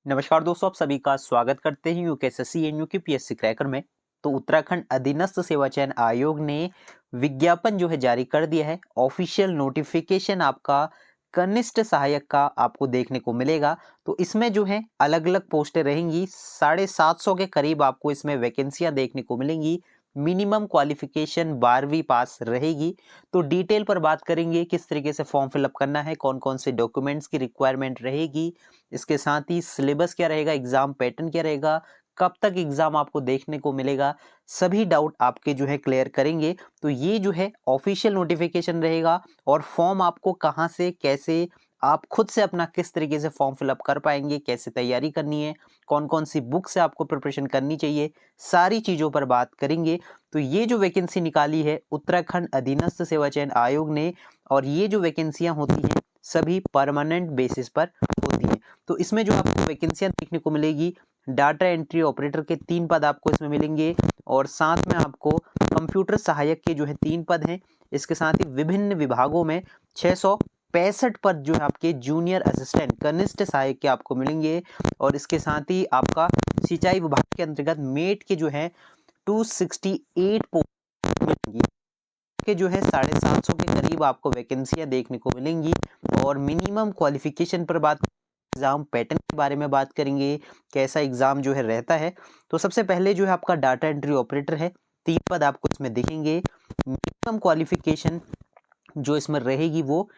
नमस्कार दोस्तों, आप सभी का स्वागत करते हैं यूकेएसएससी एंड यूपीएससी क्रैकर में। तो उत्तराखंड अधीनस्थ सेवा चयन आयोग ने विज्ञापन जो है जारी कर दिया है। ऑफिशियल नोटिफिकेशन आपका कनिष्ठ सहायक का आपको देखने को मिलेगा। तो इसमें जो है अलग अलग पोस्टें रहेंगी, 750 के करीब आपको इसमें वैकेंसियां देखने को मिलेंगी। मिनिमम क्वालिफिकेशन 12वीं पास रहेगी। तो डिटेल पर बात करेंगे, किस तरीके से फॉर्म फिलअप करना है, कौन कौन से डॉक्यूमेंट्स की रिक्वायरमेंट रहेगी, इसके साथ ही सिलेबस क्या रहेगा, एग्जाम पैटर्न क्या रहेगा, कब तक एग्जाम आपको देखने को मिलेगा, सभी डाउट आपके जो है क्लियर करेंगे। तो ये जो है ऑफिशियल नोटिफिकेशन रहेगा। और फॉर्म आपको कहां से कैसे आप खुद से अपना किस तरीके से फॉर्म फिलअप कर पाएंगे, कैसे तैयारी करनी है, कौन कौन सी बुक से आपको प्रिपरेशन करनी चाहिए, सारी चीजों पर बात करेंगे। तो ये जो वैकेंसी निकाली है उत्तराखंड अधीनस्थ सेवा चयन आयोग ने, और ये जो वैकेंसियां होती हैं सभी परमानेंट बेसिस पर होती हैं। तो इसमें जो आपको वैकेंसियां देखने को मिलेगी, डाटा एंट्री ऑपरेटर के 3 पद आपको इसमें मिलेंगे, और साथ में आपको कंप्यूटर सहायक के जो है 3 पद हैं। इसके साथ ही विभिन्न विभागों में 665 पद जो है आपके जूनियर असिस्टेंट कनिष्ठ सहायक के आपको मिलेंगे। और इसके साथ ही आपका सिंचाई विभाग के अंतर्गत मेट के जो है 268 पोस्ट मिलेंगी, के जो है 750 के करीब आपको वैकेंसियां देखने को मिलेंगी। और मिनिमम क्वालिफिकेशन पर बात, एग्जाम पैटर्न के बारे में बात करेंगे, कैसा एग्जाम जो है रहता है। तो सबसे पहले जो है आपका डाटा एंट्री ऑपरेटर है, 3 पद आपको इसमें दिखेंगे। मिनिमम क्वालिफिकेशन जो इसमें रहेगी वो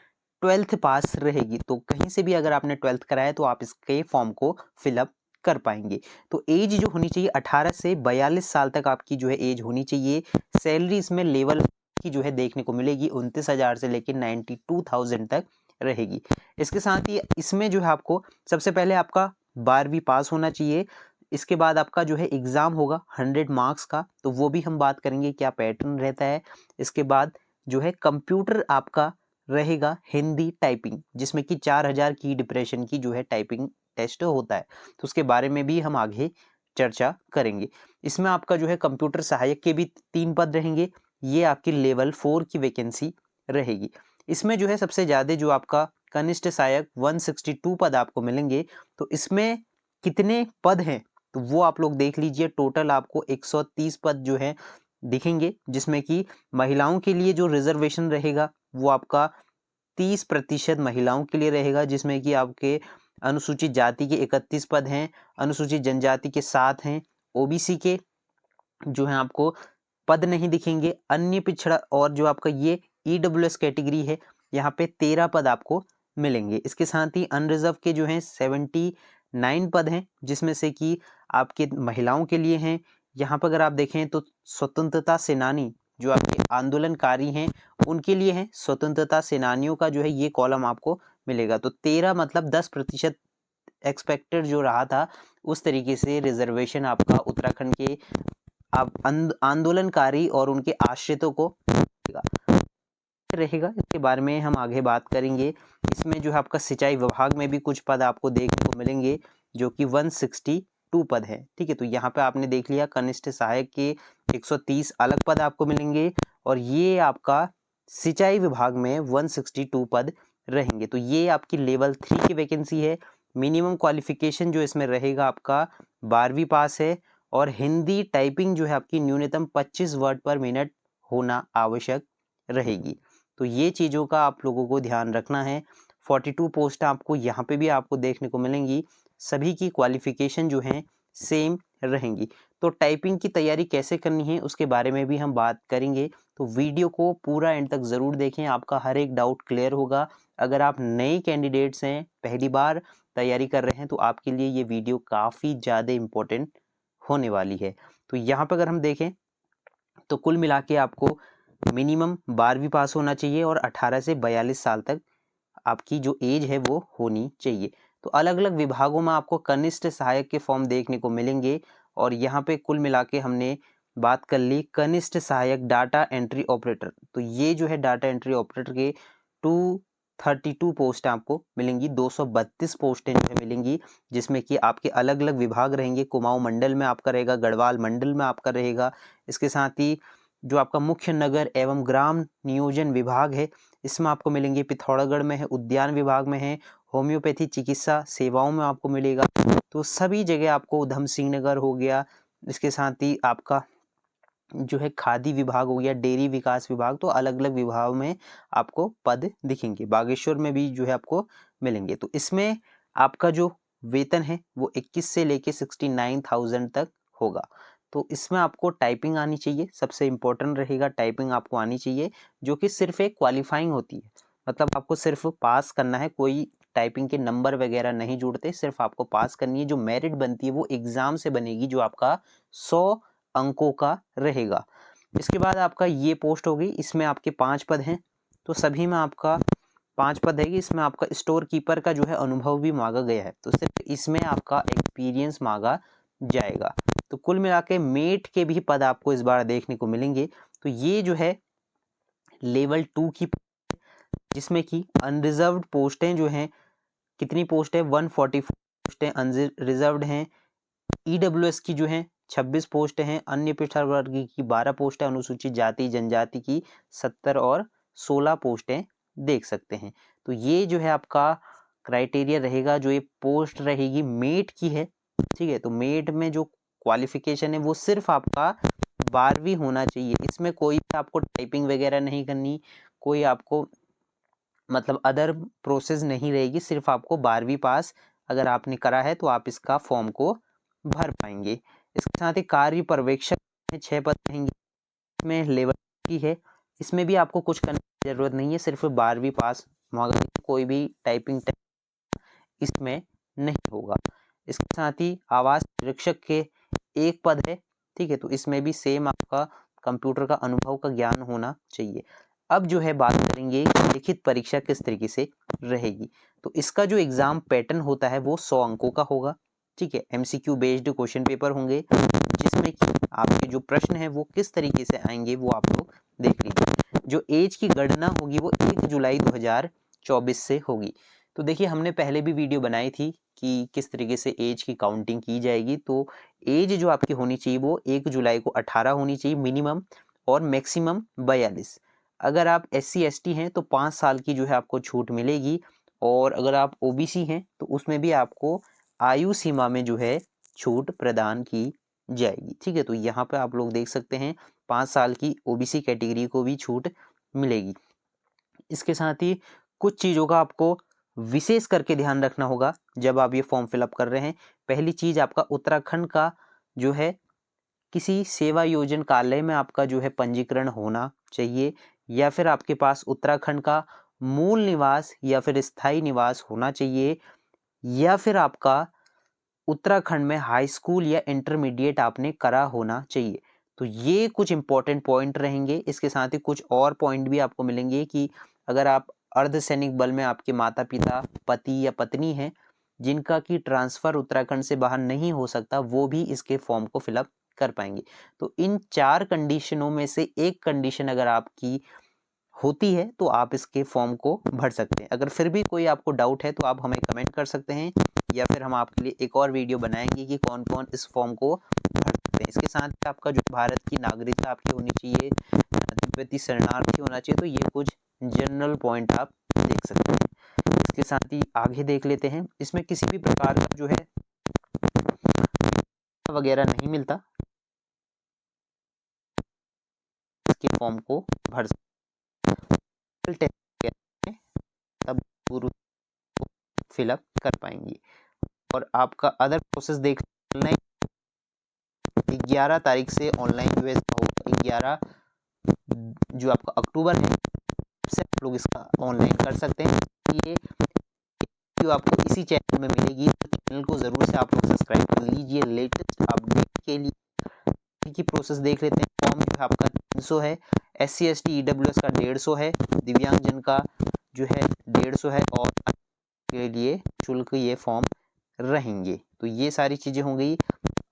12th पास रहेगी। तो कहीं से भी अगर आपने 12th कराया तो आप इसके फॉर्म को फिलअप कर पाएंगे। तो एज जो होनी चाहिए 18 से 42 साल तक आपकी जो है एज होनी चाहिए। सैलरी इसमें लेवल की जो है देखने को मिलेगी 29,000 से लेकर 92,000 तक रहेगी। इसके साथ ही इसमें जो है आपको सबसे पहले आपका 12वीं पास होना चाहिए। इसके बाद आपका जो है एग्जाम होगा 100 मार्क्स का, तो वो भी हम बात करेंगे क्या पैटर्न रहता है। इसके बाद जो है कंप्यूटर आपका रहेगा हिंदी टाइपिंग, जिसमें कि 4000 की डिप्रेशन की जो है टाइपिंग टेस्ट होता है। तो उसके बारे में भी हम आगे चर्चा करेंगे। इसमें आपका जो है कंप्यूटर सहायक के भी 3 पद रहेंगे। ये आपकी लेवल 4 की वैकेंसी रहेगी। इसमें जो है सबसे ज्यादा जो आपका कनिष्ठ सहायक 162 पद आपको मिलेंगे। तो इसमें कितने पद हैं तो वो आप लोग देख लीजिए। टोटल आपको 130 पद जो है दिखेंगे, जिसमें कि महिलाओं के लिए जो रिजर्वेशन रहेगा वो आपका 30% महिलाओं के लिए रहेगा, जिसमें कि आपके अनुसूचित जाति के 31 पद हैं, अनुसूचित जनजाति के 7 हैं, ओबीसी के जो है आपको पद नहीं दिखेंगे। अन्य पिछड़ा और जो आपका ये ईडब्ल्यूएस कैटेगरी है, यहाँ पे 13 पद आपको मिलेंगे। इसके साथ ही अनरिजर्व के जो हैं 79 पद हैं, जिसमें से कि आपके महिलाओं के लिए हैं। यहाँ पर अगर आप देखें तो स्वतंत्रता सेनानी जो आपके आंदोलनकारी हैं उनके लिए हैं। स्वतंत्रता सेनानियों का जो है ये कॉलम आपको मिलेगा। तो 13 मतलब 10% एक्सपेक्टेड जो रहा था उस तरीके से रिजर्वेशन आपका उत्तराखंड के आप आंदोलनकारी और उनके आश्रितों को रहेगा। इसके बारे में हम आगे बात करेंगे। इसमें जो है आपका सिंचाई विभाग में भी कुछ पद आपको देखने को मिलेंगे, जो कि 162 पद है। ठीक है, तो यहाँ पे आपने देख लिया कनिष्ठ सहायक के 130 अलग पद आपको मिलेंगे, और ये आपका सिंचाई विभाग में 162 पद रहेंगे। तो ये आपकी लेवल 3 की वैकेंसी है। मिनिमम क्वालिफिकेशन जो इसमें रहेगा आपका 12वीं पास है, और हिंदी टाइपिंग जो है आपकी न्यूनतम 25 वर्ड पर मिनट होना आवश्यक रहेगी। तो ये चीज़ों का आप लोगों को ध्यान रखना है। 42 पोस्ट आपको यहाँ पे भी आपको देखने को मिलेंगी। सभी की क्वालिफिकेशन जो है सेम रहेंगी। तो टाइपिंग की तैयारी कैसे करनी है उसके बारे में भी हम बात करेंगे। तो वीडियो को पूरा एंड तक ज़रूर देखें, आपका हर एक डाउट क्लियर होगा। अगर आप नए कैंडिडेट्स हैं, पहली बार तैयारी कर रहे हैं, तो आपके लिए ये वीडियो काफ़ी ज़्यादा इम्पोर्टेंट होने वाली है। तो यहाँ पर अगर हम देखें तो कुल मिला के आपको मिनिमम 12वीं पास होना चाहिए, और 18 से 42 साल तक आपकी जो एज है वो होनी चाहिए। तो अलग अलग विभागों में आपको कनिष्ठ सहायक के फॉर्म देखने को मिलेंगे। और यहाँ पे कुल मिला के हमने बात कर ली कनिष्ठ सहायक डाटा एंट्री ऑपरेटर। तो ये जो है डाटा एंट्री ऑपरेटर के 232 पोस्ट आपको मिलेंगी, 232 पोस्टें जो है मिलेंगी, जिसमें कि आपके अलग अलग विभाग रहेंगे। कुमाऊं मंडल में आपका रहेगा, गढ़वाल मंडल में आपका रहेगा। इसके साथ ही जो आपका मुख्य नगर एवं ग्राम नियोजन विभाग है इसमें आपको मिलेंगे, पिथौरागढ़ में है, उद्यान विभाग में है, होम्योपैथी चिकित्सा सेवाओं में आपको मिलेगा। तो सभी जगह आपको उधम सिंह नगर हो गया, इसके साथ ही आपका जो है खादी विभाग हो गया, डेयरी विकास विभाग, तो अलग अलग विभागों में आपको पद दिखेंगे। बागेश्वर में भी जो है आपको मिलेंगे। तो इसमें आपका जो वेतन है वो 21 से लेके 69,000 तक होगा। तो इसमें आपको टाइपिंग आनी चाहिए, सबसे इम्पोर्टेंट रहेगा टाइपिंग आपको आनी चाहिए, जो कि सिर्फ एक क्वालिफाइंग होती है। मतलब आपको सिर्फ पास करना है, कोई टाइपिंग के नंबर वगैरह नहीं जुड़ते, सिर्फ आपको पास करनी है। जो मेरिट बनती है वो एग्जाम से बनेगी, जो आपका 100 अंकों का रहेगा। इसके बाद आपका ये पोस्ट होगी, इसमें आपके 5 पद हैं। तो सभी में आपका 5 पद है। इसमें आपका स्टोर कीपर का जो है अनुभव भी मांगा गया है, तो सिर्फ इसमें आपका एक्सपीरियंस मांगा जाएगा। तो कुल मिला के मेट के भी पद आपको इस बार देखने को मिलेंगे। तो ये जो है लेवल 2 की, जिसमें कि अनरिजर्व्ड पोस्टें जो हैं, कितनी पोस्ट है 144 पोस्टें अनरिजर्व्ड हैं। ईडब्ल्यूएस की जो है 26 पोस्ट हैं, अन्य पिछड़ा वर्ग की 12 पोस्ट है, अनुसूचित जाति जनजाति की 70 और 16 पोस्टें देख सकते हैं। तो ये जो है आपका क्राइटेरिया रहेगा, जो ये पोस्ट रहेगी मेट की है, ठीक है। तो मेट में जो क्वालिफिकेशन है वो सिर्फ आपका 12वीं होना चाहिए। इसमें कोई आपको टाइपिंग वगैरह नहीं करनी, कोई आपको मतलब अदर प्रोसेस नहीं रहेगी, सिर्फ आपको 12वीं पास अगर आपने करा है तो आप इसका फॉर्म को भर पाएंगे। इसके साथ ही कार्य पर्यवेक्षक में 6 पद रहेंगे, इसमें लेवल की है। इसमें भी आपको कुछ करने की जरूरत नहीं है, सिर्फ 12वीं पास, मगर कोई भी टाइपिंग इसमें नहीं होगा। इसके साथ ही आवास निरीक्षक के 1 पद है, ठीक है। तो इसमें भी सेम आपका कंप्यूटर का अनुभव का ज्ञान होना चाहिए। अब जो है बात करेंगे लिखित परीक्षा किस तरीके से रहेगी। तो इसका जो एग्जाम पैटर्न होता है वो 100 अंकों का होगा, ठीक है। एमसीक्यू बेस्ड क्वेश्चन पेपर होंगे, जिसमें कि आपके जो प्रश्न है वो किस तरीके से आएंगे वो आप लोग देख लीजिए। जो एज की गणना होगी वो 1 जुलाई 2024 से होगी। तो देखिए हमने पहले भी वीडियो बनाई थी कि किस तरीके से एज की काउंटिंग की जाएगी। तो एज जो आपकी होनी चाहिए वो 1 जुलाई को 18 होनी चाहिए मिनिमम, और मैक्सिमम 42। अगर आप SC ST हैं तो 5 साल की जो है आपको छूट मिलेगी, और अगर आप OBC हैं तो उसमें भी आपको आयु सीमा में जो है छूट प्रदान की जाएगी, ठीक है। तो यहाँ पे आप लोग देख सकते हैं 5 साल की OBC कैटेगरी को भी छूट मिलेगी। इसके साथ ही कुछ चीज़ों का आपको विशेष करके ध्यान रखना होगा जब आप ये फॉर्म फिलअप कर रहे हैं। पहली चीज़, आपका उत्तराखंड का जो है किसी सेवा योजन कार्यालय में आपका जो है पंजीकरण होना चाहिए, या फिर आपके पास उत्तराखंड का मूल निवास या फिर स्थायी निवास होना चाहिए, या फिर आपका उत्तराखंड में हाई स्कूल या इंटरमीडिएट आपने करा होना चाहिए। तो ये कुछ इंपॉर्टेंट पॉइंट रहेंगे। इसके साथ ही कुछ और पॉइंट भी आपको मिलेंगे कि अगर आप अर्धसैनिक बल में आपके माता पिता, पति या पत्नी हैं, जिनका की ट्रांसफर उत्तराखंड से बाहर नहीं हो सकता, वो भी इसके फॉर्म को फिलअप कर पाएंगे। तो इन 4 कंडीशनों में से एक कंडीशन अगर आपकी होती है तो आप इसके फॉर्म को भर सकते हैं। अगर फिर भी कोई आपको डाउट है तो आप हमें कमेंट कर सकते हैं, या फिर हम आपके लिए एक और वीडियो बनाएंगे कि कौन कौन इस फॉर्म को भर सकते हैं। इसके साथ ही आपका जो भारत की नागरिकता आपकी होनी चाहिए, तिब्बती शरणार्थी होना चाहिए। तो ये कुछ जनरल पॉइंट आप देख सकते हैं। इसके साथ ही आगे देख लेते हैं, इसमें किसी भी प्रकार का जो है वगैरह नहीं मिलता, इसके फॉर्म को भर सकते हैं, तब पूरा फिलअप कर पाएंगे। और आपका अदर प्रोसेस देख लेना है, 11 तारीख से ऑनलाइन जो है होगा। 11 जो आपका अक्टूबर है से आप लोग इसका ऑनलाइन कर सकते हैं। ये वीडियो आपको इसी चैनल में मिलेगी, तो चैनल को ज़रूर से आप लोग सब्सक्राइब कर लीजिए लेटेस्ट अपडेट के लिए। की प्रोसेस देख लेते हैं। फॉर्म जो है आपका 300 है, SC ST EWS का 150 है, दिव्यांगजन का जो है 150 है, और के लिए शुल्क ये फॉर्म रहेंगे। तो ये सारी चीज़ें हो गई।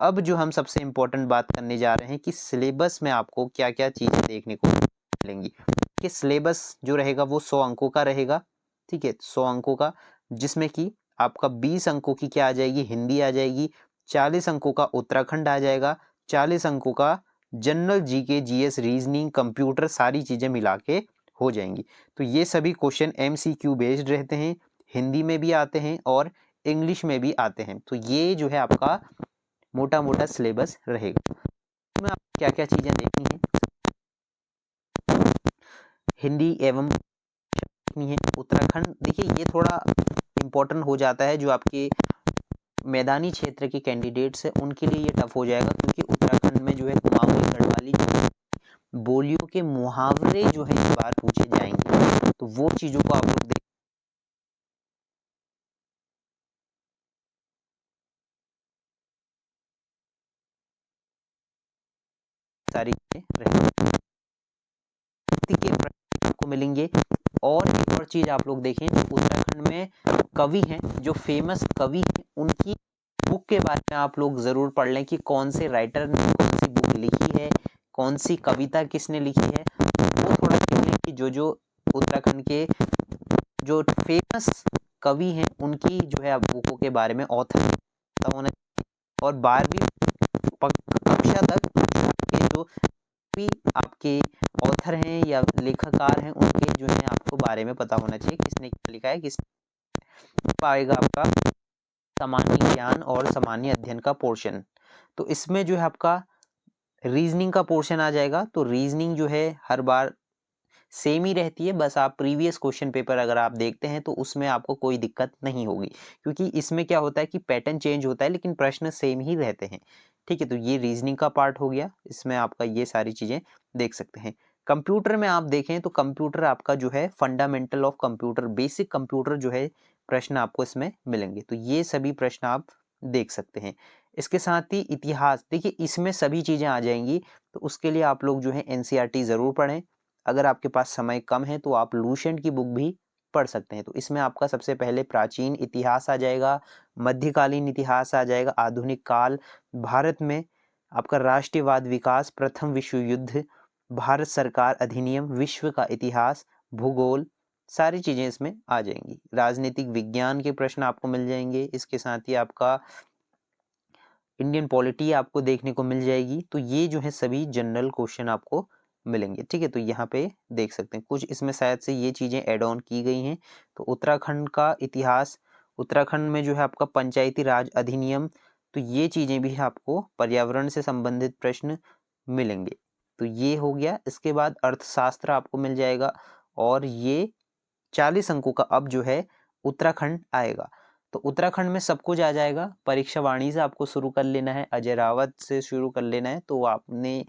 अब जो हम सबसे इम्पोर्टेंट बात करने जा रहे हैं कि सिलेबस में आपको क्या क्या चीज़ें देखने को मिलेंगी। कि सिलेबस जो रहेगा वो 100 अंकों का रहेगा, ठीक है, 100 अंकों का, जिसमें कि आपका 20 अंकों की क्या आ जाएगी, हिंदी आ जाएगी, 40 अंकों का उत्तराखंड आ जाएगा, 40 अंकों का general GK GS reasoning computer, सारी चीज़ें मिला के हो जाएंगी। तो ये सभी क्वेश्चन MCQ बेस्ड रहते हैं। हिंदी में भी आते हैं और इंग्लिश में भी आते हैं। तो ये जो है आपका मोटा मोटा सिलेबस रहेगा। इसमें आपको क्या क्या चीज़ें देखनी है, हिंदी एवं देखनी है। उत्तराखंड देखिए ये थोड़ा इम्पोर्टेंट हो जाता है, जो आपके मैदानी क्षेत्र के कैंडिडेट्स हैं उनके लिए ये टफ हो जाएगा, क्योंकि उत्तराखंड में जो है कुमाऊनी गढ़वाली बोलियों के मुहावरे जो है इस बार पूछे जाएंगे। तो वो चीज़ों को आप लोग देख सारी चीजें रहेंगी के प्रश्न आपको मिलेंगे। और एक और चीज आप लोग देखें, उत्तराखंड में कवि हैं, जो फेमस कवि हैं, उनकी बुक के बारे में आप लोग जरूर पढ़ लें कि कौन से राइटर ने कौन सी बुक लिखी है, कौन सी कविता किसने लिखी है। वो थोड़ा देख लें कि जो उत्तराखंड के जो फेमस कवि हैं उनकी जो है आप बुकों के बारे में ऑथर पता होना चाहिए। और 12वीं कक्षा तक के जो भी आपके ऑथर हैं या लेखककार हैं उनके जो है आपको बारे में पता होना चाहिए, किसने क्या लिखा है, किस पाएगा आपका सामान्य ज्ञान और सामान्य अध्ययन का पोर्शन। तो इसमें जो है आपका रीजनिंग का पोर्शन आ जाएगा। तो रीजनिंग जो है हर बार सेम ही रहती है, बस आप प्रीवियस क्वेश्चन पेपर अगर आप देखते हैं तो उसमें आपको कोई दिक्कत नहीं होगी, क्योंकि इसमें क्या होता है कि पैटर्न चेंज होता है लेकिन प्रश्न सेम ही रहते हैं। ठीक है, तो ये रीजनिंग का पार्ट हो गया, इसमें आपका ये सारी चीजें देख सकते हैं। कंप्यूटर में आप देखें तो कंप्यूटर आपका जो है fundamental of computer, basic computer जो है प्रश्न आपको इसमें मिलेंगे। तो ये सभी प्रश्न आप देख सकते हैं। इसके साथ ही इतिहास, देखिए इसमें सभी चीजें आ जाएंगी। तो उसके लिए आप लोग जो है एनसीईआरटी जरूर पढ़ें। अगर आपके पास समय कम है तो आप लूसेंट की बुक भी पढ़ सकते हैं। तो इसमें आपका सबसे पहले प्राचीन इतिहास आ जाएगा, मध्यकालीन इतिहास आ जाएगा, आधुनिक काल, भारत में आपका राष्ट्रवाद विकास, प्रथम विश्व युद्ध, भारत सरकार अधिनियम, विश्व का इतिहास, भूगोल, सारी चीजें इसमें आ जाएंगी। राजनीतिक विज्ञान के प्रश्न आपको मिल जाएंगे। इसके साथ ही आपका इंडियन पॉलिटी आपको देखने को मिल जाएगी। तो ये जो है सभी जनरल क्वेश्चन आपको मिलेंगे। ठीक है, तो यहाँ पे देख सकते हैं कुछ इसमें शायद से ये चीजें ऐड ऑन की गई हैं। तो उत्तराखंड का इतिहास, उत्तराखंड में जो है आपका पंचायती राज अधिनियम, तो ये चीजें भी आपको पर्यावरण से संबंधित प्रश्न मिलेंगे। तो ये हो गया। इसके बाद अर्थशास्त्र आपको मिल जाएगा, और ये 40 अंकों का अब जो है उत्तराखंड आएगा। तो उत्तराखंड में सब कुछ आ जाएगा। परीक्षा वाणी से आपको शुरू कर लेना है, अजय रावत से शुरू कर लेना है। तो आपने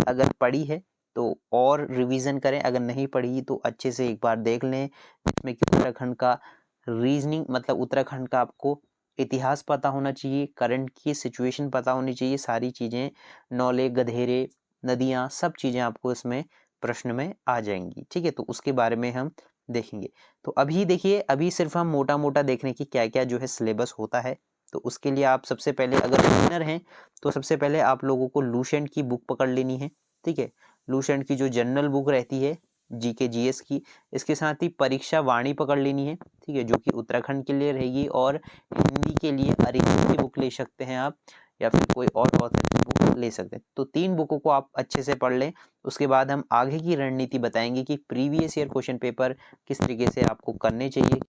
अगर पढ़ी है तो और रिवीजन करें, अगर नहीं पढ़ी तो अच्छे से एक बार देख लें, जिसमें कि उत्तराखंड का रीजनिंग मतलब उत्तराखंड का आपको इतिहास पता होना चाहिए, करंट की सिचुएशन पता होनी चाहिए, सारी चीज़ें, नौले, गधेरे, नदियाँ, सब चीज़ें आपको इसमें प्रश्न में आ जाएंगी। ठीक है, तो उसके बारे में हम देखेंगे। तो अभी देखिए, अभी सिर्फ हम मोटा मोटा देख रहे हैं कि क्या क्या जो है सिलेबस होता है। तो उसके लिए आप सबसे पहले अगर बिगिनर हैं तो सबसे पहले आप लोगों को लूसेंट की बुक पकड़ लेनी है। ठीक है, लूसेंट की जो जनरल बुक रहती है जीके जीएस की, इसके साथ ही परीक्षा वाणी पकड़ लेनी है। ठीक है, जो कि उत्तराखंड के लिए रहेगी। और हिंदी के लिए अरिहंत की बुक ले सकते हैं आप, या फिर कोई और ऑथर की बुक ले सकते हैं। तो 3 बुकों को आप अच्छे से पढ़ लें। उसके बाद हम आगे की रणनीति बताएंगे कि प्रीवियस ईयर क्वेश्चन पेपर किस तरीके से आपको करने चाहिए।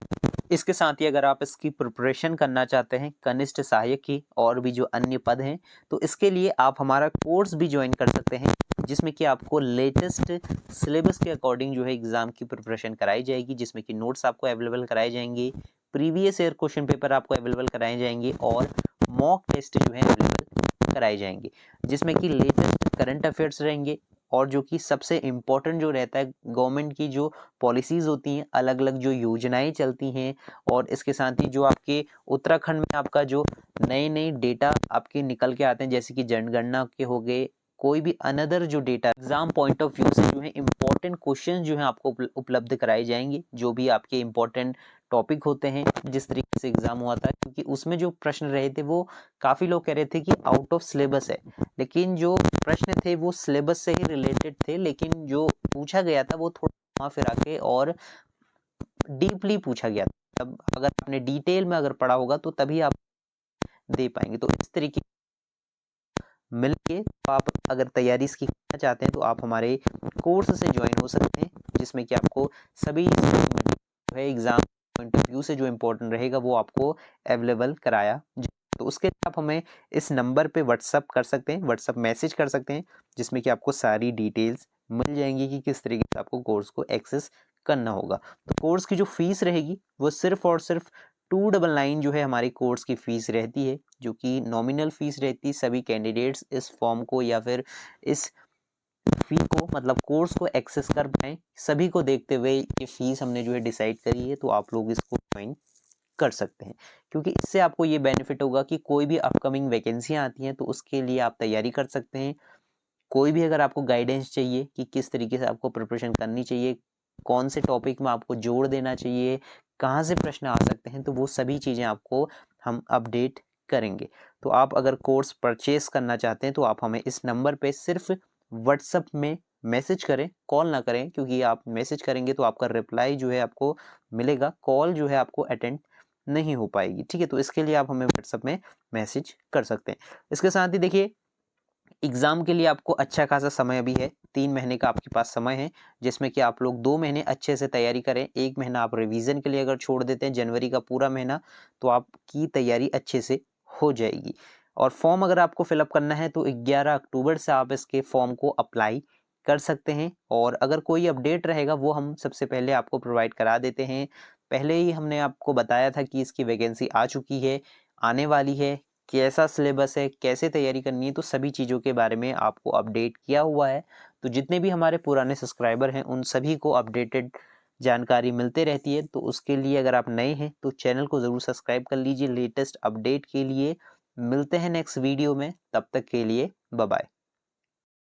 इसके साथ ही अगर आप इसकी प्रिपरेशन करना चाहते हैं कनिष्ठ सहायक की और भी जो अन्य पद हैं, तो इसके लिए आप हमारा कोर्स भी ज्वाइन कर सकते हैं, जिसमें कि आपको लेटेस्ट सिलेबस के अकॉर्डिंग जो है एग्जाम की प्रिपरेशन कराई जाएगी, जिसमें कि नोट्स आपको अवेलेबल कराए जाएंगे, प्रीवियस ईयर क्वेश्चन पेपर आपको अवेलेबल कराए जाएंगे, और मॉक टेस्ट जो है अवेलेबल कराए जाएंगे, जिसमें कि लेटेस्ट करंट अफेयर्स रहेंगे। और जो कि सबसे इम्पोर्टेंट जो रहता है, गवर्नमेंट की जो पॉलिसीज़ होती हैं, अलग अलग जो योजनाएं चलती हैं, और इसके साथ ही जो आपके उत्तराखंड में आपका जो नए नए डेटा आपके निकल के आते हैं, जैसे कि जनगणना के हो गए, कोई भी अनदर जो data exam point of view से जो है इंपॉर्टेंट क्वेश्चन जो है आपको उपलब्ध कराए जाएंगे, जो भी आपके इंपॉर्टेंट टॉपिक होते हैं, जिस तरीके से एग्जाम हुआ था। क्योंकि उसमें जो प्रश्न रहे थे वो काफ़ी लोग कह रहे थे कि आउट ऑफ सिलेबस है, लेकिन जो प्रश्न थे वो सिलेबस से ही रिलेटेड थे, लेकिन जो पूछा गया था वो थोड़ा घुमा फिरा के और डीपली पूछा गया था। तब अगर आपने डिटेल में अगर पढ़ा होगा तो तभी आप दे पाएंगे। तो इस तरीके मिलके तो आप अगर तैयारी इसकी करना चाहते हैं तो आप हमारे कोर्स से ज्वाइन हो सकते हैं, जिसमें कि आपको सभी जो है एग्जाम पॉइंट ऑफ व्यू से जो इम्पोर्टेंट रहेगा वो आपको अवेलेबल कराया जाए। तो उसके लिए आप हमें इस नंबर पे व्हाट्सअप कर सकते हैं, व्हाट्सअप मैसेज कर सकते हैं, जिसमें कि आपको सारी डिटेल्स मिल जाएंगी कि किस तरीके से आपको कोर्स को एक्सेस करना होगा। तो कोर्स की जो फीस रहेगी वो सिर्फ और सिर्फ 299 जो है हमारी कोर्स की फीस रहती है, जो कि नॉमिनल फीस रहती है। सभी कैंडिडेट्स इस फॉर्म को या फिर इस फी को मतलब कोर्स को एक्सेस कर पाएँ, सभी को देखते हुए ये फीस हमने जो है डिसाइड करी है। तो आप लोग इसको ज्वाइन कर सकते हैं, क्योंकि इससे आपको ये बेनिफिट होगा कि कोई भी अपकमिंग वैकेंसियाँ आती हैं तो उसके लिए आप तैयारी कर सकते हैं। कोई भी अगर आपको गाइडेंस चाहिए कि किस तरीके से आपको प्रिपरेशन करनी चाहिए, कौन से टॉपिक में आपको जोड़ देना चाहिए, कहाँ से प्रश्न आ सकते हैं, तो वो सभी चीज़ें आपको हम अपडेट करेंगे। तो आप अगर कोर्स परचेस करना चाहते हैं तो आप हमें इस नंबर पे सिर्फ व्हाट्सएप में मैसेज करें, कॉल ना करें, क्योंकि आप मैसेज करेंगे तो आपका रिप्लाई जो है आपको मिलेगा, कॉल जो है आपको अटेंड नहीं हो पाएगी। ठीक है, तो इसके लिए आप हमें व्हाट्सएप में मैसेज कर सकते हैं। इसके साथ ही देखिए, एग्ज़ाम के लिए आपको अच्छा खासा समय अभी है, 3 महीने का आपके पास समय है, जिसमें कि आप लोग 2 महीने अच्छे से तैयारी करें। 1 महीना आप रिवीजन के लिए अगर छोड़ देते हैं, जनवरी का पूरा महीना, तो आपकी तैयारी अच्छे से हो जाएगी। और फॉर्म अगर आपको फिलअप करना है तो 11 अक्टूबर से आप इसके फॉर्म को अप्लाई कर सकते हैं। और अगर कोई अपडेट रहेगा वो हम सबसे पहले आपको प्रोवाइड करा देते हैं। पहले ही हमने आपको बताया था कि इसकी वैकेंसी आ चुकी है, आने वाली है, कैसा सिलेबस है, कैसे तैयारी करनी है, तो सभी चीज़ों के बारे में आपको अपडेट किया हुआ है। तो जितने भी हमारे पुराने सब्सक्राइबर हैं उन सभी को अपडेटेड जानकारी मिलते रहती है। तो उसके लिए अगर आप नए हैं तो चैनल को ज़रूर सब्सक्राइब कर लीजिए लेटेस्ट अपडेट के लिए। मिलते हैं नेक्स्ट वीडियो में, तब तक के लिए बाय बाय।